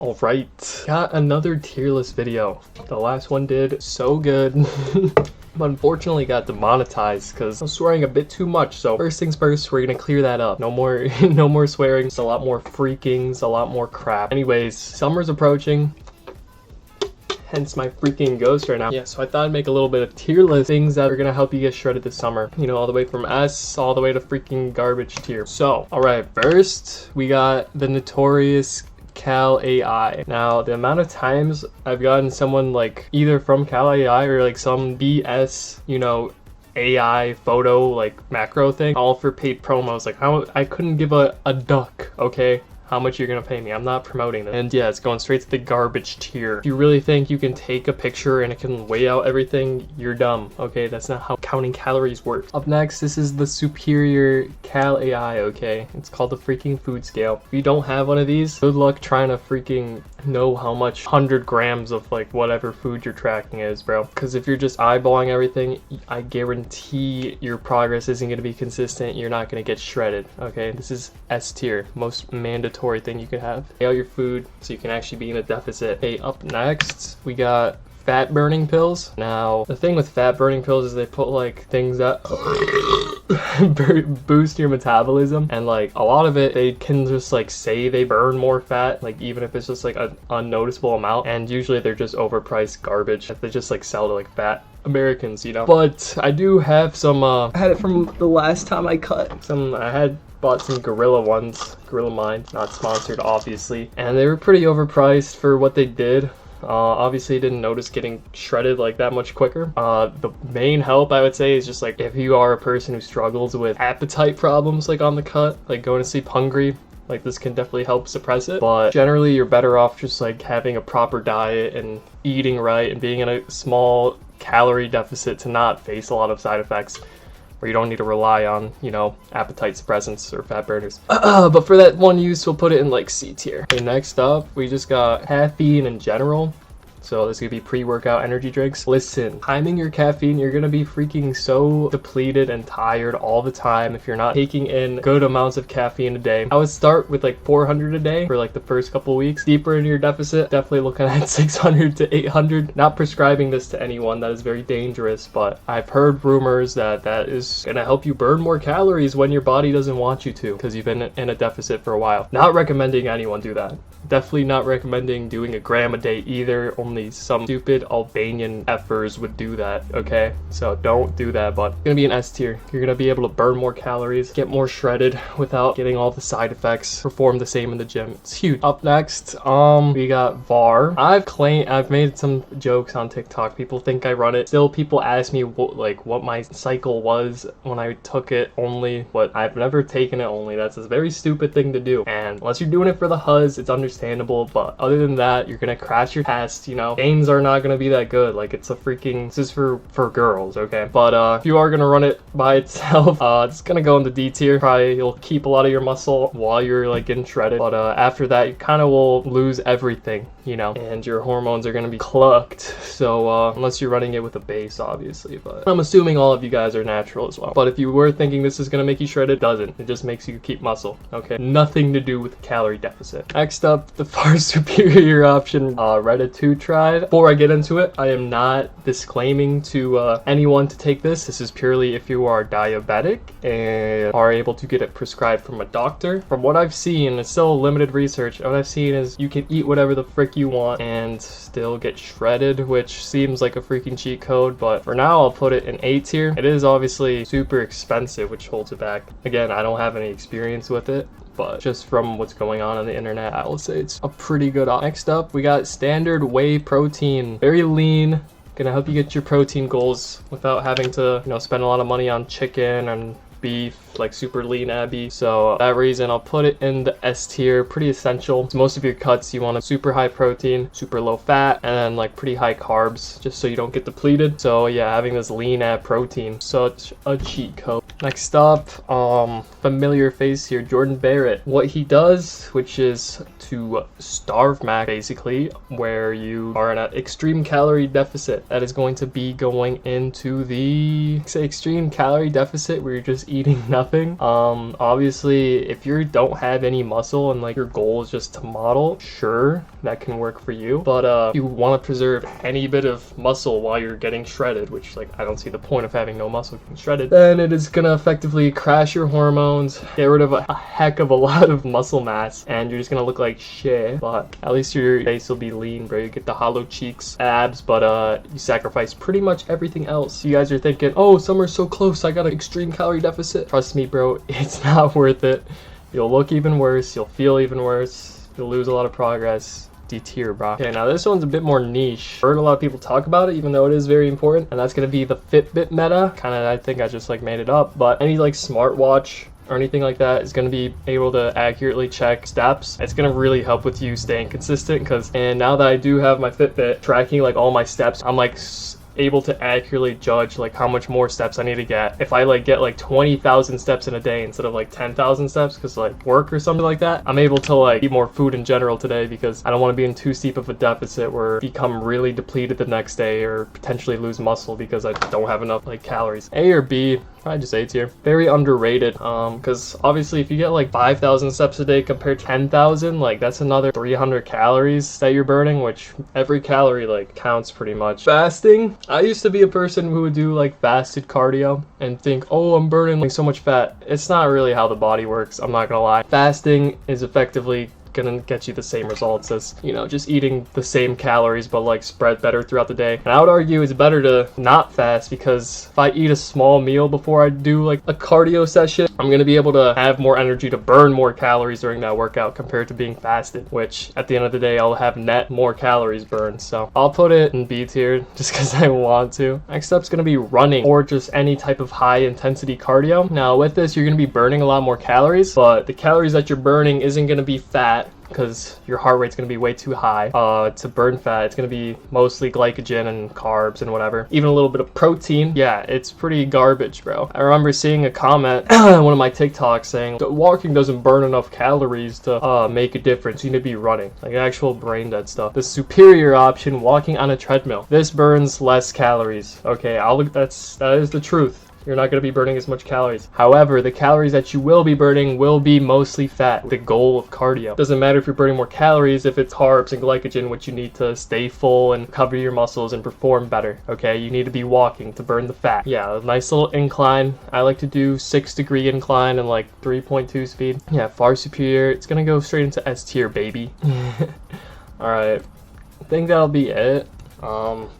Alright, got another tier list video. The last one did so good. But unfortunately got demonetized because I was swearing a bit too much. So first things first, we're gonna clear that up. No more no more swearing. It's a lot more freakings, a lot more crap. Anyways, summer's approaching. Hence my freaking ghost right now. Yeah, so I thought I'd make a little bit of tier list things that are gonna help you get shredded this summer. You know, all the way from S all the way to freaking garbage tier. So, alright, first we got the notorious Cal AI. Now, the amount of times I've gotten someone like either from Cal AI or like some BS, you know, AI photo like macro thing, all for paid promos. Like, how I couldn't give a duck, okay? How much you're gonna pay me. I'm not promoting this. And yeah, it's going straight to the garbage tier. If you really think you can take a picture and it can weigh out everything, you're dumb. Okay, that's not how counting calories works. Up next, this is the superior Cal AI, okay? It's called the freaking food scale. If you don't have one of these, good luck trying to freaking know how much 100 grams of like whatever food you're tracking is, bro. Because if you're just eyeballing everything, I guarantee your progress isn't gonna be consistent. You're not gonna get shredded, okay? This is S tier, most mandatory thing you could have. Weigh out your food so you can actually be in a deficit. Okay, up next we got fat burning pills. Now the thing with fat burning pills is they put like things that boost your metabolism, and like a lot of it they can just like say they burn more fat, like even if it's just like an unnoticeable amount, and usually they're just overpriced garbage that they just like sell to like fat Americans, you know. But I do have some I had it from the last time I cut some. I had bought some Gorilla ones, Gorilla Mind, not sponsored obviously, and they were pretty overpriced for what they did. Obviously didn't notice getting shredded like that much quicker. The main help I would say is just like if you are a person who struggles with appetite problems like on the cut, like going to sleep hungry, like this can definitely help suppress it. But generally you're better off just like having a proper diet and eating right and being in a small calorie deficit to not face a lot of side effects, where you don't need to rely on, you know, appetite suppressants or fat burners. But for that one use, we'll put it in like C tier. Okay, next up, we just got caffeine in general. So this could be pre-workout energy drinks. Listen, timing your caffeine, you're gonna be freaking so depleted and tired all the time if you're not taking in good amounts of caffeine a day. I would start with like 400 a day for like the first couple weeks. Deeper into your deficit, definitely looking at 600 to 800. Not prescribing this to anyone, that is very dangerous, but I've heard rumors that that is gonna help you burn more calories when your body doesn't want you to, because you've been in a deficit for a while. Not recommending anyone do that. Definitely not recommending doing a gram a day either. Only some stupid Albanian effers would do that, okay? So don't do that, but it's gonna be an S tier. You're gonna be able to burn more calories, get more shredded without getting all the side effects, perform the same in the gym. It's huge. Up next, we got VAR. I've made some jokes on TikTok. People think I run it. Still, people ask me what my cycle was when I took it only, but I've never taken it only. That's a very stupid thing to do. And unless you're doing it for the huzz, it's understandable, but other than that, you're gonna crash your test, you know. Gains are not gonna be that good. Like, it's a freaking, this is for girls, okay? But if you are gonna run it by itself, it's gonna go into D tier. Probably you'll keep a lot of your muscle while you're like getting shredded, but after that you kind of will lose everything, you know, and your hormones are gonna be clucked. So unless you're running it with a base, obviously, but I'm assuming all of you guys are natural as well. But if you were thinking this is gonna make you shredded, it doesn't. It just makes you keep muscle, okay? Nothing to do with calorie deficit. Next up, the far superior option, Reddit 2 tried. Before I get into it, I am not disclaiming to anyone to take this. This is purely if you are diabetic and are able to get it prescribed from a doctor. From what I've seen, it's still limited research. What I've seen is you can eat whatever the frick you want and still get shredded, which seems like a freaking cheat code, but for now I'll put it in A tier. It is obviously super expensive, which holds it back. Again, I don't have any experience with it, but just from what's going on the internet, I will say it's a pretty good option. Next up, we got standard whey protein. Very lean, gonna help you get your protein goals without having to, you know, spend a lot of money on chicken and beef, like super lean Abby. So for that reason, I'll put it in the S tier. Pretty essential. So most of your cuts, you want a super high protein, super low fat, and then like pretty high carbs, just so you don't get depleted. So yeah, having this lean ab protein, such a cheat code. Next up, familiar face here, Jordan Barrett. What he does, which is to starve max, basically, where you are in an extreme calorie deficit. That is going to be going into the extreme calorie deficit where you're just eating nothing. Obviously, if you don't have any muscle and like your goal is just to model, sure, that can work for you. But if you want to preserve any bit of muscle while you're getting shredded, which like I don't see the point of having no muscle getting shredded, then it is gonna effectively crash your hormones, get rid of a heck of a lot of muscle mass, and you're just gonna look like shit. But at least your face will be lean, bro. You get the hollow cheeks, abs, but you sacrifice pretty much everything else. You guys are thinking, oh, summer's so close, I got an extreme calorie deficit. Trust me, bro, it's not worth it. You'll look even worse, you'll feel even worse, you'll lose a lot of progress. Tier, bro. Okay, now this one's a bit more niche. Heard a lot of people talk about it, even though it is very important, and that's gonna be the Fitbit meta. Kind of, I think I just like made it up, but any like smartwatch or anything like that is going to be able to accurately check steps. It's going to really help with you staying consistent, and now that I do have my Fitbit tracking like all my steps, I'm like able to accurately judge like how much more steps I need to get. If I like get like 20,000 steps in a day instead of like 10,000 steps because like work or something like that, I'm able to like eat more food in general today because I don't want to be in too steep of a deficit where I become really depleted the next day or potentially lose muscle because I don't have enough like calories. A or B? Probably just A tier. Very underrated, because obviously if you get like 5,000 steps a day compared to 10,000, like that's another 300 calories that you're burning, which every calorie like counts pretty much. Fasting, I used to be a person who would do like fasted cardio and think, oh, I'm burning like so much fat. It's not really how the body works, I'm not gonna lie. Fasting is effectively gonna get you the same results as, you know, just eating the same calories but like spread better throughout the day. And I would argue it's better to not fast, because if I eat a small meal before I do like a cardio session, I'm gonna be able to have more energy to burn more calories during that workout compared to being fasted, which at the end of the day I'll have net more calories burned. So I'll put it in B tier just because I want to. Next up's gonna be running or just any type of high intensity cardio. Now with this, you're gonna be burning a lot more calories, but the calories that you're burning isn't gonna be fat, because your heart rate's going to be way too high to burn fat. It's going to be mostly glycogen and carbs and whatever, even a little bit of protein. Yeah, it's pretty garbage, bro. I remember seeing a comment on one of my TikToks saying walking doesn't burn enough calories to make a difference. You need to be running, like actual brain dead stuff. The superior option, walking on a treadmill, this burns less calories. Okay, that is the truth. You're not going to be burning as much calories. However, the calories that you will be burning will be mostly fat. The goal of cardio doesn't matter if you're burning more calories if it's carbs and glycogen, which you need to stay full and cover your muscles and perform better. Okay, you need to be walking to burn the fat. Yeah, a nice little incline. I like to do 6-degree incline and like 3.2 speed. Yeah, far superior. It's gonna go straight into S tier, baby. All right, I think that'll be it.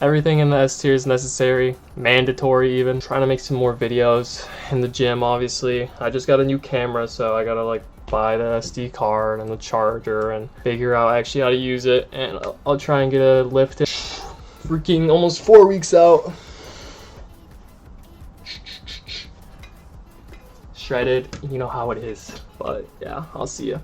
Everything in the S tier is necessary, mandatory even. Trying to make some more videos in the gym, obviously. I just got a new camera, so I gotta like buy the SD card and the charger and figure out actually how to use it, and I'll try and get a lift. Freaking almost 4 weeks out. Shredded, you know how it is. But yeah, I'll see ya.